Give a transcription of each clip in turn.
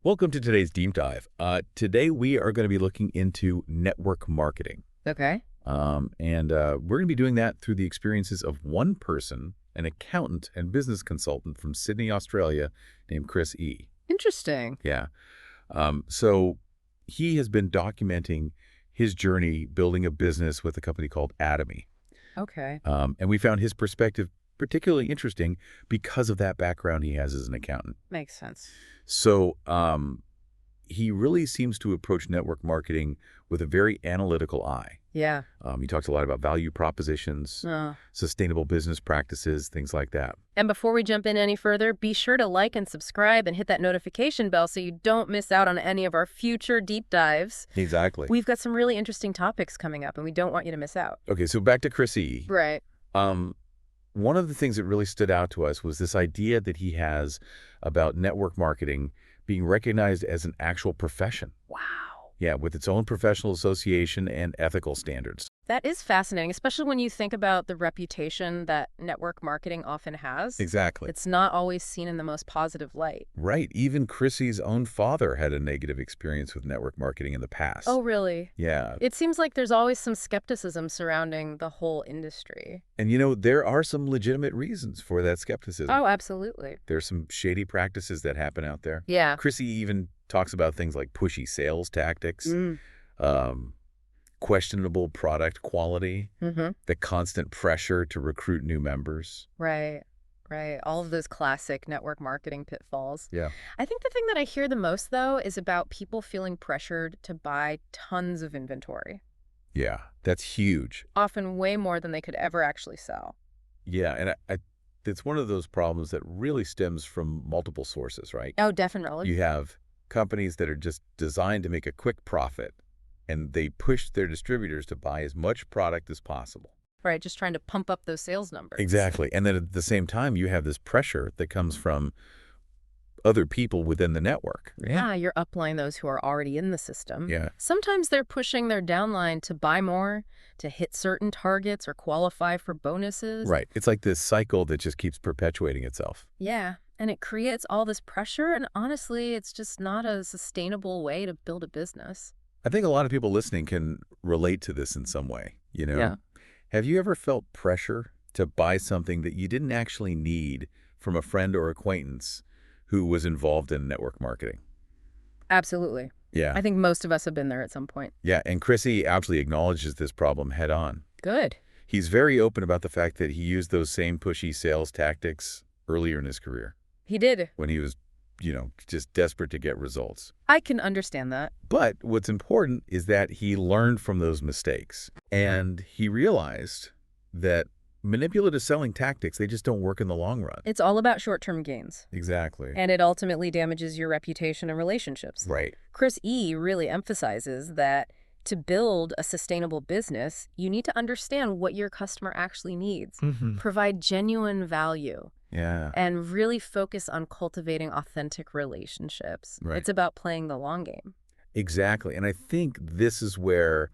Welcome to today's deep dive. Today we are going to be looking into network marketing. Okay. We're going to be doing that through the experiences of one person, an accountant and business consultant from Sydney, Australia, named Chris E. Interesting. Yeah. So he has been documenting his journey building a business with a company called Atomy. Okay. And we found his perspective particularly interesting because of that background he has as an accountant. Makes sense. So he really seems to approach network marketing with a very analytical eye. Yeah. He talks a lot about value propositions, sustainable business practices, things like that. And before we jump in any further, be sure to like and subscribe and hit that notification bell so you don't miss out on any of our future deep dives. Exactly. We've got some really interesting topics coming up, and we don't want you to miss out. Okay, so back to Chrissy. Right. One of the things that really stood out to us was this idea that he has about network marketing being recognized as an actual profession. Wow. Yeah, with its own professional association and ethical standards. That is fascinating, especially when you think about the reputation that network marketing often has. Exactly. It's not always seen in the most positive light. Right. Even Chrissy's own father had a negative experience with network marketing in the past. Oh, really? Yeah. It seems like there's always some skepticism surrounding the whole industry. And, there are some legitimate reasons for that skepticism. Oh, absolutely. There's some shady practices that happen out there. Yeah. Chrissy even talks about things like pushy sales tactics, questionable product quality, the constant pressure to recruit new members. Right. All of those classic network marketing pitfalls. Yeah. I think the thing that I hear the most, though, is about people feeling pressured to buy tons of inventory. Yeah, that's huge. Often way more than they could ever actually sell. Yeah, and it's one of those problems that really stems from multiple sources, right? Oh, definitely. You have companies that are just designed to make a quick profit, and they push their distributors to buy as much product as possible. Right, just trying to pump up those sales numbers. Exactly. And then at the same time, you have this pressure that comes from other people within the network. Yeah, you're upline those who are already in the system. Yeah. Sometimes they're pushing their downline to buy more, to hit certain targets or qualify for bonuses. Right. It's like this cycle that just keeps perpetuating itself. Yeah, and it creates all this pressure, and honestly, it's just not a sustainable way to build a business. I think a lot of people listening can relate to this in some way, Yeah. Have you ever felt pressure to buy something that you didn't actually need from a friend or acquaintance who was involved in network marketing? Absolutely. Yeah. I think most of us have been there at some point. Yeah, and Chrissy absolutely acknowledges this problem head on. Good. He's very open about the fact that he used those same pushy sales tactics earlier in his career He did. when he was, just desperate to get results. I can understand that. But what's important is that he learned from those mistakes, and he realized that manipulative selling tactics, they just don't work in the long run. It's all about short-term gains. Exactly. And it ultimately damages your reputation and relationships. Right. Chris E. really emphasizes that to build a sustainable business, you need to understand what your customer actually needs, provide genuine value, Yeah. and really focus on cultivating authentic relationships. Right. It's about playing the long game. Exactly. And I think this is where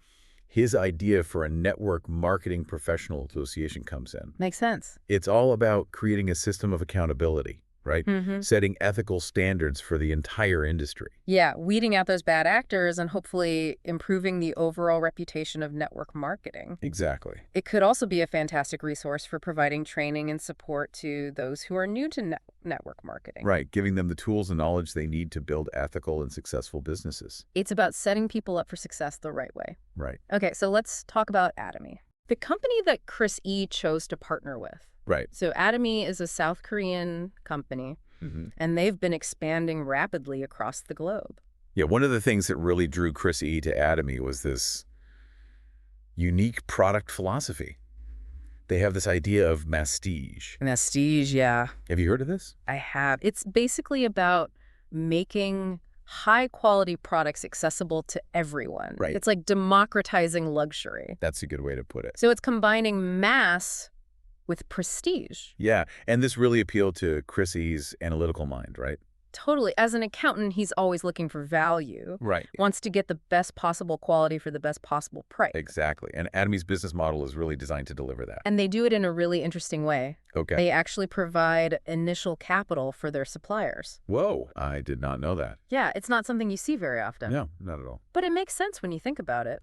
his idea for a network marketing professional association comes in. Makes sense. It's all about creating a system of accountability, right? Setting ethical standards for the entire industry. Yeah, weeding out those bad actors and hopefully improving the overall reputation of network marketing. Exactly. It could also be a fantastic resource for providing training and support to those who are new to network marketing. Right, giving them the tools and knowledge they need to build ethical and successful businesses. It's about setting people up for success the right way. Right. Okay, so let's talk about Atomy, the company that Chris E. chose to partner with. Right. So Atomy is a South Korean company, and they've been expanding rapidly across the globe. Yeah, one of the things that really drew Chris E. to Atomy was this unique product philosophy. They have this idea of Masstige. Masstige, yeah. Have you heard of this? I have. It's basically about making high-quality products accessible to everyone. Right. It's like democratizing luxury. That's a good way to put it. So it's combining mass with prestige. Yeah, and this really appealed to Chrissy's analytical mind, right? Totally. As an accountant, he's always looking for value. Right. Wants to get the best possible quality for the best possible price. Exactly. And Atomy's business model is really designed to deliver that. And they do it in a really interesting way. Okay. They actually provide initial capital for their suppliers. Whoa, I did not know that. Yeah, it's not something you see very often. No, not at all. But it makes sense when you think about it.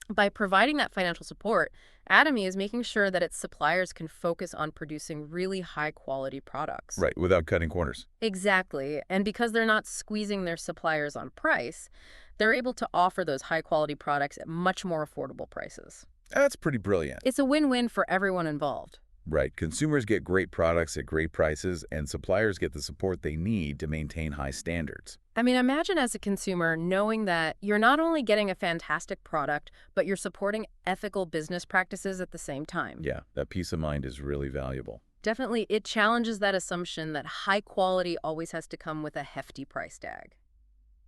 By providing that financial support, Atomy is making sure that its suppliers can focus on producing really high-quality products. Right, without cutting corners. Exactly. And because they're not squeezing their suppliers on price, they're able to offer those high-quality products at much more affordable prices. That's pretty brilliant. It's a win-win for everyone involved. Right. Consumers get great products at great prices, and suppliers get the support they need to maintain high standards. I mean, imagine as a consumer knowing that you're not only getting a fantastic product, but you're supporting ethical business practices at the same time. Yeah, that peace of mind is really valuable. Definitely, it challenges that assumption that high quality always has to come with a hefty price tag.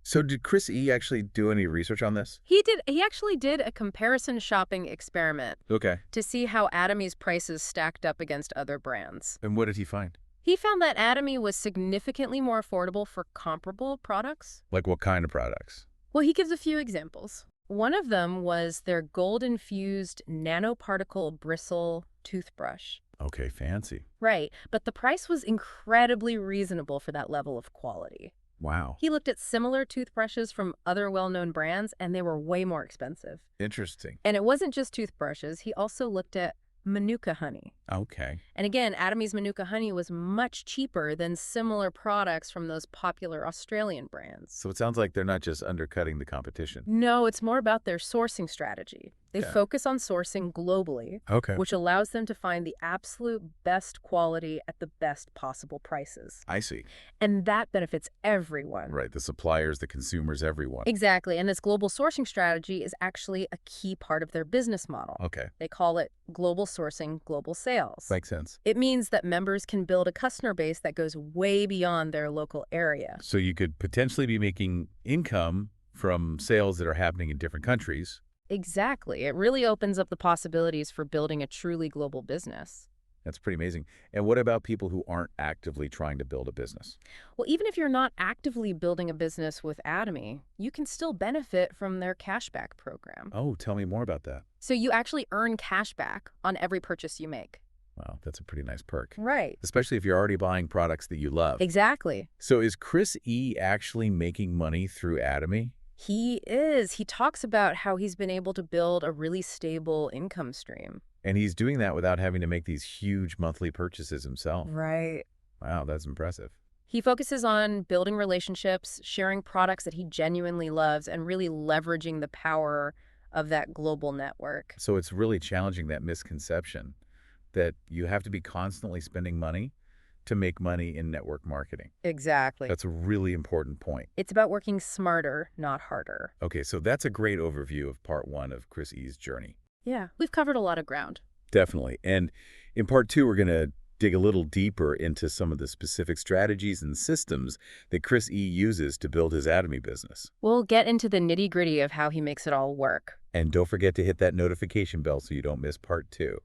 So did Chris E. actually do any research on this? He actually did a comparison shopping experiment Okay. to see how Atomy's prices stacked up against other brands. And what did he find? He found that Atomy was significantly more affordable for comparable products. Like what kind of products? Well, he gives a few examples. One of them was their gold-infused nanoparticle bristle toothbrush. Okay, fancy. Right, but the price was incredibly reasonable for that level of quality. Wow. He looked at similar toothbrushes from other well-known brands, and they were way more expensive. Interesting. And it wasn't just toothbrushes. He also looked at Manuka honey. Okay. And again, Atomy's Manuka honey was much cheaper than similar products from those popular Australian brands. So it sounds like they're not just undercutting the competition. No, it's more about their sourcing strategy. They Yeah. focus on sourcing globally, Okay. which allows them to find the absolute best quality at the best possible prices. I see. And that benefits everyone. Right, the suppliers, the consumers, everyone. Exactly. And this global sourcing strategy is actually a key part of their business model. Okay. They call it global sourcing, global sales. Makes sense. It means that members can build a customer base that goes way beyond their local area. So you could potentially be making income from sales that are happening in different countries. Exactly. It really opens up the possibilities for building a truly global business. That's pretty amazing. And what about people who aren't actively trying to build a business? Well, even if you're not actively building a business with Atomy, you can still benefit from their cashback program. Oh, tell me more about that. So you actually earn cashback on every purchase you make. Wow, that's a pretty nice perk. Right. Especially if you're already buying products that you love. Exactly. So is Chris E. actually making money through Atomy? He is. He talks about how he's been able to build a really stable income stream. And he's doing that without having to make these huge monthly purchases himself. Right. Wow, that's impressive. He focuses on building relationships, sharing products that he genuinely loves, and really leveraging the power of that global network. So it's really challenging that misconception that you have to be constantly spending money to make money in network marketing. Exactly. That's a really important point. It's about working smarter, not harder. Okay, so that's a great overview of part one of Chris E.'s journey. Yeah, we've covered a lot of ground. Definitely. And in part two, we're going to dig a little deeper into some of the specific strategies and systems that Chris E. uses to build his Atomy business. We'll get into the nitty-gritty of how he makes it all work. And don't forget to hit that notification bell so you don't miss part two.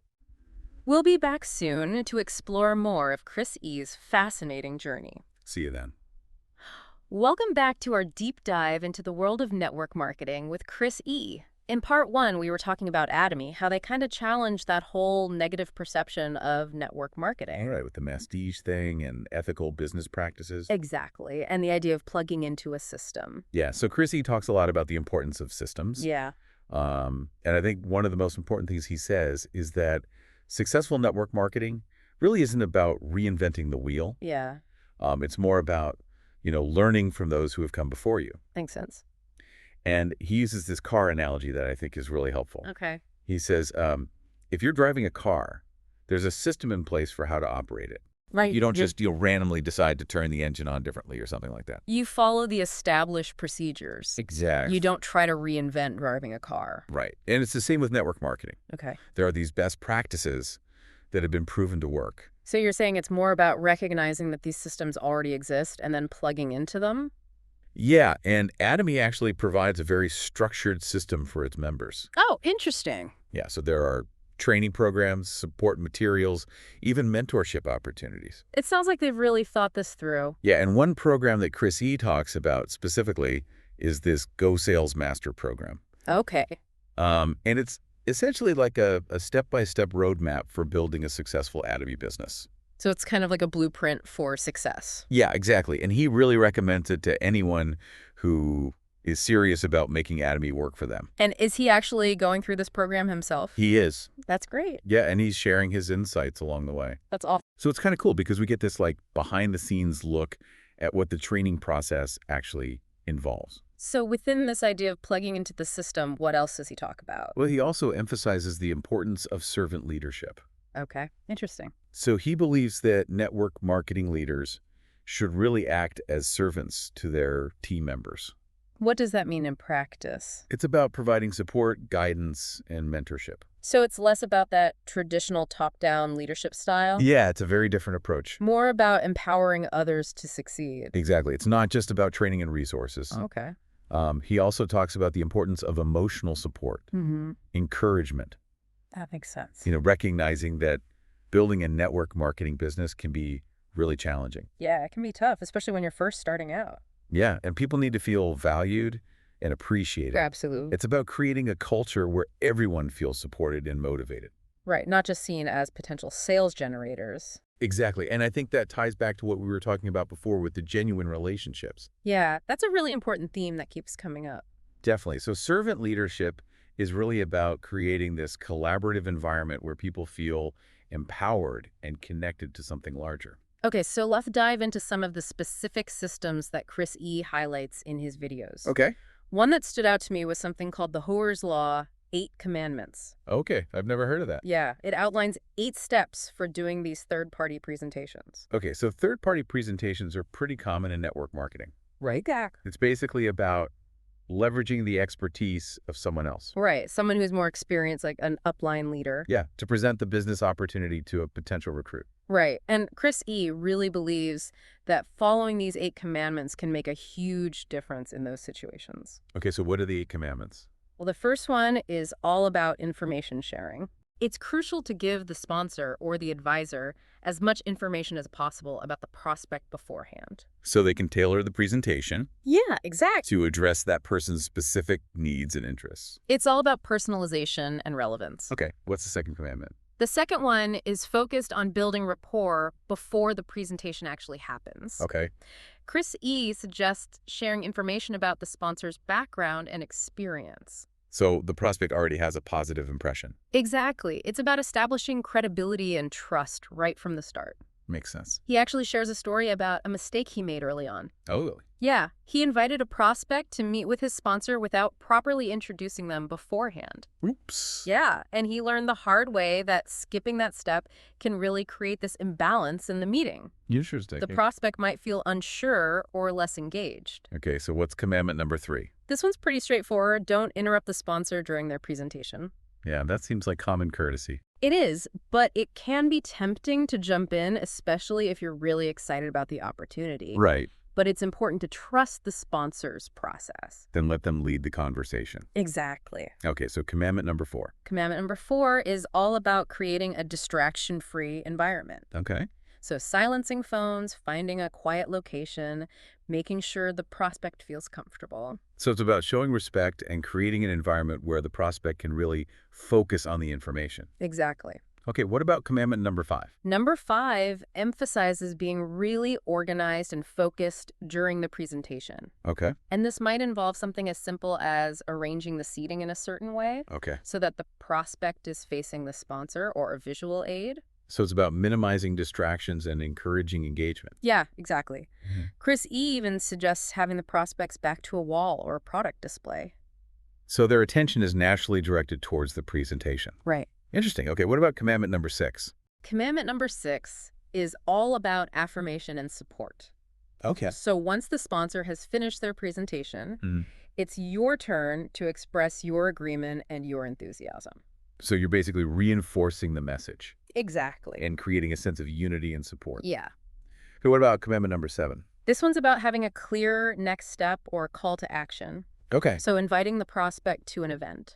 We'll be back soon to explore more of Chris E.'s fascinating journey. See you then. Welcome back to our deep dive into the world of network marketing with Chris E. In part one, we were talking about Atomy, how they kind of challenged that whole negative perception of network marketing. All right, with the Masstige thing and ethical business practices. Exactly, and the idea of plugging into a system. Yeah, so Chrissy talks a lot about the importance of systems. Yeah. And I think one of the most important things he says is that successful network marketing really isn't about reinventing the wheel. Yeah. It's more about, learning from those who have come before you. Makes sense. And he uses this car analogy that I think is really helpful. Okay. He says, if you're driving a car, there's a system in place for how to operate it. Right. You don't just randomly decide to turn the engine on differently or something like that. You follow the established procedures. Exactly. You don't try to reinvent driving a car. Right. And it's the same with network marketing. Okay. There are these best practices that have been proven to work. So you're saying it's more about recognizing that these systems already exist and then plugging into them? Yeah, and Atomy actually provides a very structured system for its members. Oh, interesting. Yeah, so there are training programs, support materials, even mentorship opportunities. It sounds like they've really thought this through. Yeah, and one program that Chrissy talks about specifically is this GoSales Master program. Okay. And it's essentially like a step-by-step roadmap for building a successful Atomy business. So it's kind of like a blueprint for success. Yeah, exactly. And he really recommends it to anyone who is serious about making Atomy work for them. And is he actually going through this program himself? He is. That's great. Yeah, and he's sharing his insights along the way. That's awesome. So it's kind of cool because we get this like behind-the-scenes look at what the training process actually involves. So within this idea of plugging into the system, what else does he talk about? Well, he also emphasizes the importance of servant leadership. Okay, interesting. So he believes that network marketing leaders should really act as servants to their team members. What does that mean in practice? It's about providing support, guidance, and mentorship. So it's less about that traditional top-down leadership style? Yeah, it's a very different approach. More about empowering others to succeed. Exactly. It's not just about training and resources. Okay. He also talks about the importance of emotional support, encouragement, That makes sense. recognizing that building a network marketing business can be really challenging. Yeah, it can be tough, especially when you're first starting out. Yeah, and people need to feel valued and appreciated. Absolutely. It's about creating a culture where everyone feels supported and motivated. Right, not just seen as potential sales generators. Exactly, and I think that ties back to what we were talking about before with the genuine relationships. Yeah, that's a really important theme that keeps coming up. Definitely. So servant leadership is really about creating this collaborative environment where people feel empowered and connected to something larger. Okay, so let's dive into some of the specific systems that Chris E. highlights in his videos. Okay. One that stood out to me was something called the Hoer's Law 8 Commandments. Okay, I've never heard of that. Yeah, it outlines 8 steps for doing these third-party presentations. Okay, so third-party presentations are pretty common in network marketing. Right, Gak. It's basically about leveraging the expertise of someone else. Right, someone who's more experienced, like an upline leader. Yeah, to present the business opportunity to a potential recruit. Right, and Chris E. really believes that following these 8 commandments can make a huge difference in those situations. Okay, so what are the 8 commandments? Well, the first one is all about information sharing. It's crucial to give the sponsor or the advisor as much information as possible about the prospect beforehand. So they can tailor the presentation Yeah, exactly. to address that person's specific needs and interests. It's all about personalization and relevance. Okay, what's the second commandment? The second one is focused on building rapport before the presentation actually happens. Okay. Chris E. suggests sharing information about the sponsor's background and experience. So the prospect already has a positive impression. Exactly. It's about establishing credibility and trust right from the start. Makes sense. He actually shares a story about a mistake he made early on. Oh, really? Yeah, he invited a prospect to meet with his sponsor without properly introducing them beforehand. Oops. Yeah, and he learned the hard way that skipping that step can really create this imbalance in the meeting. Interesting. The prospect might feel unsure or less engaged. Okay, so what's commandment number 3? This one's pretty straightforward. Don't interrupt the sponsor during their presentation. Yeah, that seems like common courtesy. It is, but it can be tempting to jump in, especially if you're really excited about the opportunity. Right. But it's important to trust the sponsor's process. Then let them lead the conversation. Exactly. Okay, so commandment number 4. Commandment number 4 is all about creating a distraction-free environment. Okay. So silencing phones, finding a quiet location, making sure the prospect feels comfortable. So it's about showing respect and creating an environment where the prospect can really focus on the information. Exactly. Okay, what about commandment number 5? Number 5 emphasizes being really organized and focused during the presentation. Okay. And this might involve something as simple as arranging the seating in a certain way Okay. so that the prospect is facing the sponsor or a visual aid. So it's about minimizing distractions and encouraging engagement. Yeah, exactly. Chris E. even suggests having the prospects back to a wall or a product display. So their attention is naturally directed towards the presentation. Right. Interesting. Okay, what about commandment number 6? Commandment number 6 is all about affirmation and support. Okay. So once the sponsor has finished their presentation, it's your turn to express your agreement and your enthusiasm. So you're basically reinforcing the message Exactly. and creating a sense of unity and support. Yeah. Okay, what about commandment number 7? This one's about having a clear next step or call to action. Okay. So inviting the prospect to an event.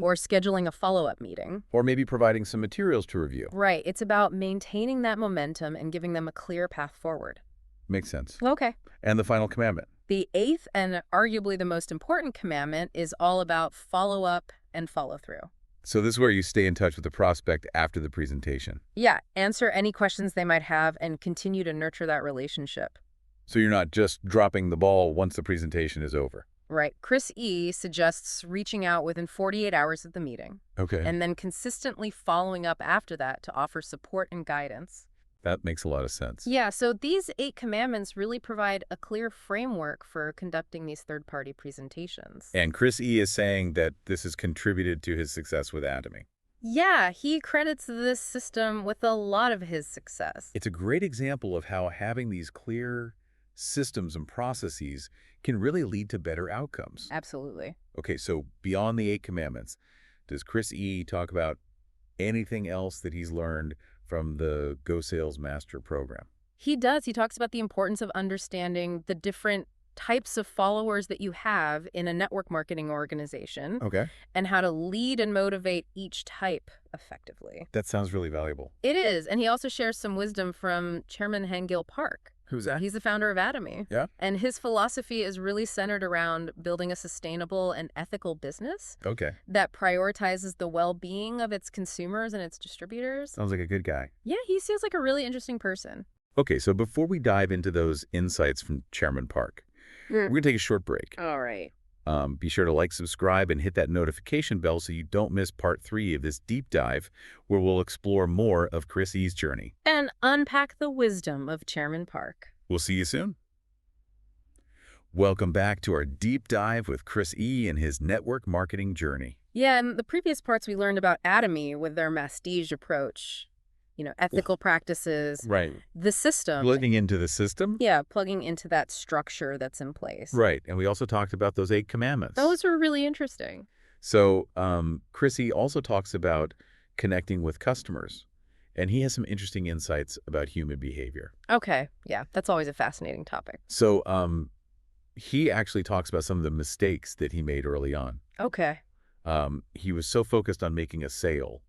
or scheduling a follow-up meeting. Or maybe providing some materials to review. Right. It's about maintaining that momentum and giving them a clear path forward. Makes sense. Okay. And the final commandment. The eighth and arguably the most important commandment is all about follow-up and follow-through. So this is where you stay in touch with the prospect after the presentation. Yeah, answer any questions they might have and continue to nurture that relationship. So you're not just dropping the ball once the presentation is over. Right. Chris E. suggests reaching out within 48 hours of the meeting. Okay. And then consistently following up after that to offer support and guidance. That makes a lot of sense. Yeah, so these 8 commandments really provide a clear framework for conducting these third-party presentations. And Chris E. is saying that this has contributed to his success with Atomy. Yeah, he credits this system with a lot of his success. It's a great example of how having these clear systems and processes can really lead to better outcomes. Absolutely. Okay, so beyond the 8 commandments, does Chris E. talk about anything else that he's learned from the GoSales Master program? He does. He talks about the importance of understanding the different types of followers that you have in a network marketing organization. Okay. And how to lead and motivate each type effectively. That sounds really valuable. It is. And he also shares some wisdom from Chairman Hengil Park. Who's that? He's the founder of Atomy. Yeah. And his philosophy is really centered around building a sustainable and ethical business Okay. that prioritizes the well-being of its consumers and its distributors. Sounds like a good guy. Yeah, he seems like a really interesting person. Okay, so before we dive into those insights from Chairman Park, we're going to take a short break. All right. Be sure to like, subscribe, and hit that notification bell so you don't miss part 3 of this deep dive where we'll explore more of Chris E.'s journey. And unpack the wisdom of Chairman Park. We'll see you soon. Welcome back to our deep dive with Chris E. and his network marketing journey. Yeah, in the previous parts we learned about Atomy with their Masstige approach. Ethical practices. Right. The system. Plugging into the system? Yeah, plugging into that structure that's in place. Right. And we also talked about those 8 commandments. Those were really interesting. So Chrissy also talks about connecting with customers, and he has some interesting insights about human behavior. Okay. Yeah, that's always a fascinating topic. So he actually talks about some of the mistakes that he made early on. Okay. He was so focused on making a sale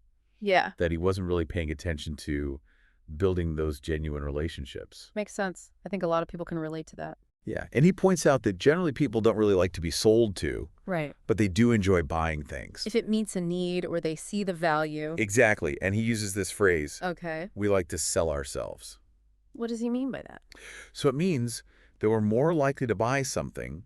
Yeah. that he wasn't really paying attention to building those genuine relationships. Makes sense. I think a lot of people can relate to that. Yeah. And he points out that generally people don't really like to be sold to, Right. but they do enjoy buying things. If it meets a need or they see the value. Exactly. And he uses this phrase, Okay. we like to sell ourselves. What does he mean by that? So it means that we're more likely to buy something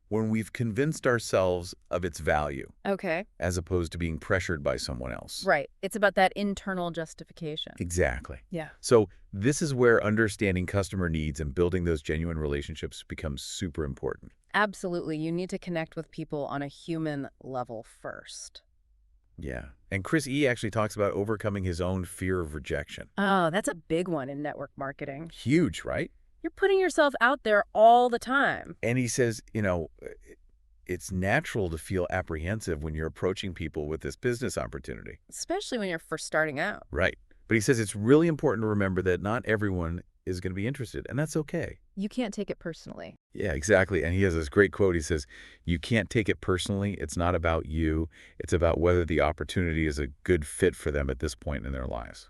when we've convinced ourselves of its value, Okay. as opposed to being pressured by someone else. Right. It's about that internal justification. Exactly. Yeah. So this is where understanding customer needs and building those genuine relationships becomes super important. Absolutely. You need to connect with people on a human level first. Yeah. And Chris E. actually talks about overcoming his own fear of rejection. Oh, that's a big one in network marketing. Huge, right? You're putting yourself out there all the time. And he says, it's natural to feel apprehensive when you're approaching people with this business opportunity. Especially when you're first starting out. Right. But he says it's really important to remember that not everyone is going to be interested, and that's okay. You can't take it personally. Yeah, exactly. And he has this great quote. He says, you can't take it personally. It's not about you. It's about whether the opportunity is a good fit for them at this point in their lives.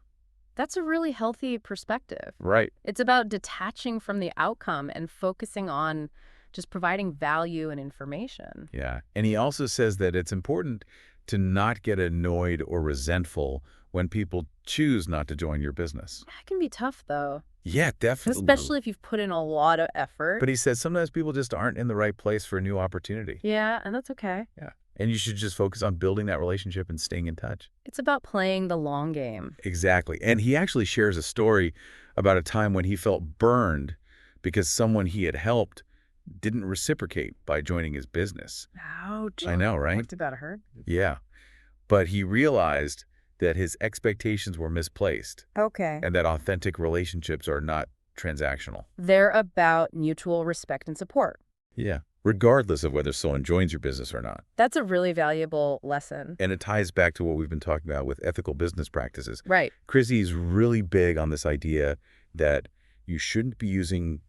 That's a really healthy perspective. Right. It's about detaching from the outcome and focusing on just providing value and information. Yeah. And he also says that it's important to not get annoyed or resentful when people choose not to join your business. That can be tough, though. Yeah, definitely. Especially if you've put in a lot of effort. But he says sometimes people just aren't in the right place for a new opportunity. Yeah, and that's okay. Yeah. And you should just focus on building that relationship and staying in touch. It's about playing the long game. Exactly. And he actually shares a story about a time when he felt burned because someone he had helped didn't reciprocate by joining his business. Ouch. I know, right? What's about hurt? Yeah. But he realized that his expectations were misplaced Okay. and that authentic relationships are not transactional. They're about mutual respect and support. Yeah. Regardless of whether someone joins your business or not. That's a really valuable lesson. And it ties back to what we've been talking about with ethical business practices. Right. Chrissy's really big on this idea that you shouldn't be using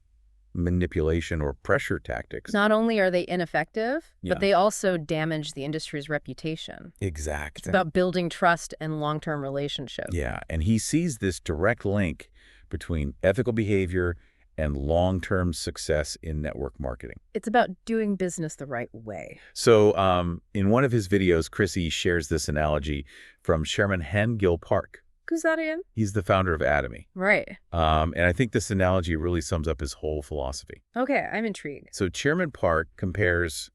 manipulation or pressure tactics. Not only are they ineffective, Yeah. but they also damage the industry's reputation. Exactly. It's about building trust and long-term relationships. Yeah, and he sees this direct link between ethical behavior and long-term success in network marketing. It's about doing business the right way. So in one of his videos, Chrissy shares this analogy from Chairman Hen Gil Park. Who's that again? He's the founder of Atomy. Right. And I think this analogy really sums up his whole philosophy. Okay, I'm intrigued. So Chairman Park compares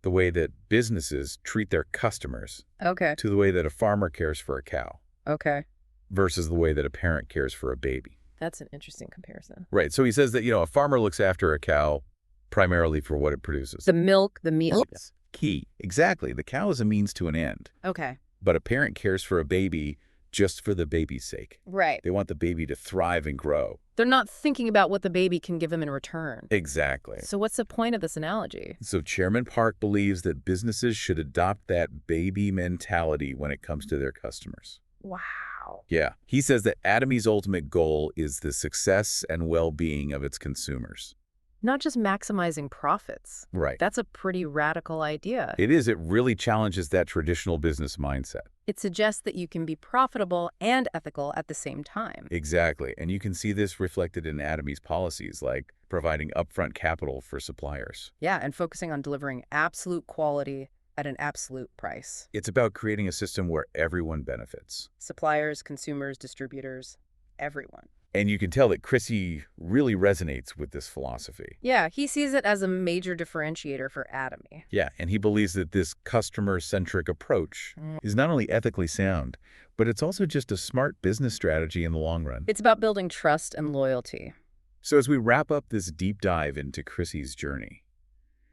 the way that businesses treat their customers Okay. to the way that a farmer cares for a cow Okay. versus the way that a parent cares for a baby. That's an interesting comparison. Right. So he says that, a farmer looks after a cow primarily for what it produces. The milk, the meat. Yes. Key. Exactly. The cow is a means to an end. Okay. But a parent cares for a baby just for the baby's sake. Right. They want the baby to thrive and grow. They're not thinking about what the baby can give them in return. Exactly. So what's the point of this analogy? So Chairman Park believes that businesses should adopt that baby mentality when it comes to their customers. Wow. Yeah. He says that Atomy's ultimate goal is the success and well-being of its consumers. Not just maximizing profits. Right. That's a pretty radical idea. It is. It really challenges that traditional business mindset. It suggests that you can be profitable and ethical at the same time. Exactly. And you can see this reflected in Atomy's policies, like providing upfront capital for suppliers. Yeah, and focusing on delivering absolute quality at an absolute price. It's about creating a system where everyone benefits. Suppliers, consumers, distributors, everyone. And you can tell that Chrissy really resonates with this philosophy. Yeah, he sees it as a major differentiator for Atomy. Yeah, and he believes that this customer-centric approach is not only ethically sound, but it's also just a smart business strategy in the long run. It's about building trust and loyalty. So as we wrap up this deep dive into Chrissy's journey,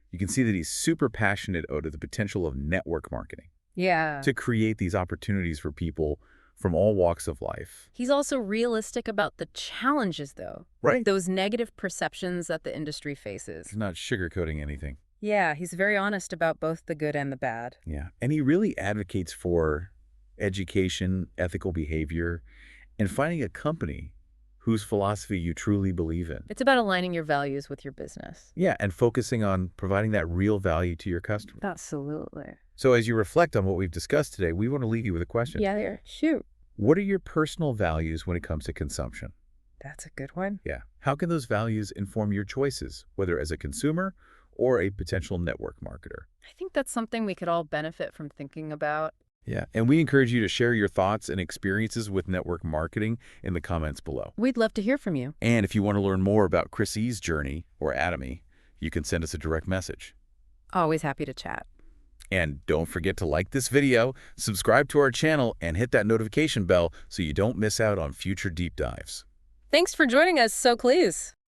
you can see that he's super passionate about the potential of network marketing Yeah. to create these opportunities for people from all walks of life. He's also realistic about the challenges, though. Right. Those negative perceptions that the industry faces. He's not sugarcoating anything. Yeah, he's very honest about both the good and the bad. Yeah. And he really advocates for education, ethical behavior, and finding a company whose philosophy you truly believe in. It's about aligning your values with your business. Yeah, and focusing on providing that real value to your customer. Absolutely. So as you reflect on what we've discussed today, we want to leave you with a question. Yeah, there. Shoot. What are your personal values when it comes to consumption? That's a good one. Yeah. How can those values inform your choices, whether as a consumer or a potential network marketer? I think that's something we could all benefit from thinking about. Yeah, and we encourage you to share your thoughts and experiences with network marketing in the comments below. We'd love to hear from you. And if you want to learn more about Chrissy's journey or Atomy, you can send us a direct message. Always happy to chat. And don't forget to like this video, subscribe to our channel, and hit that notification bell so you don't miss out on future deep dives. Thanks for joining us, so please.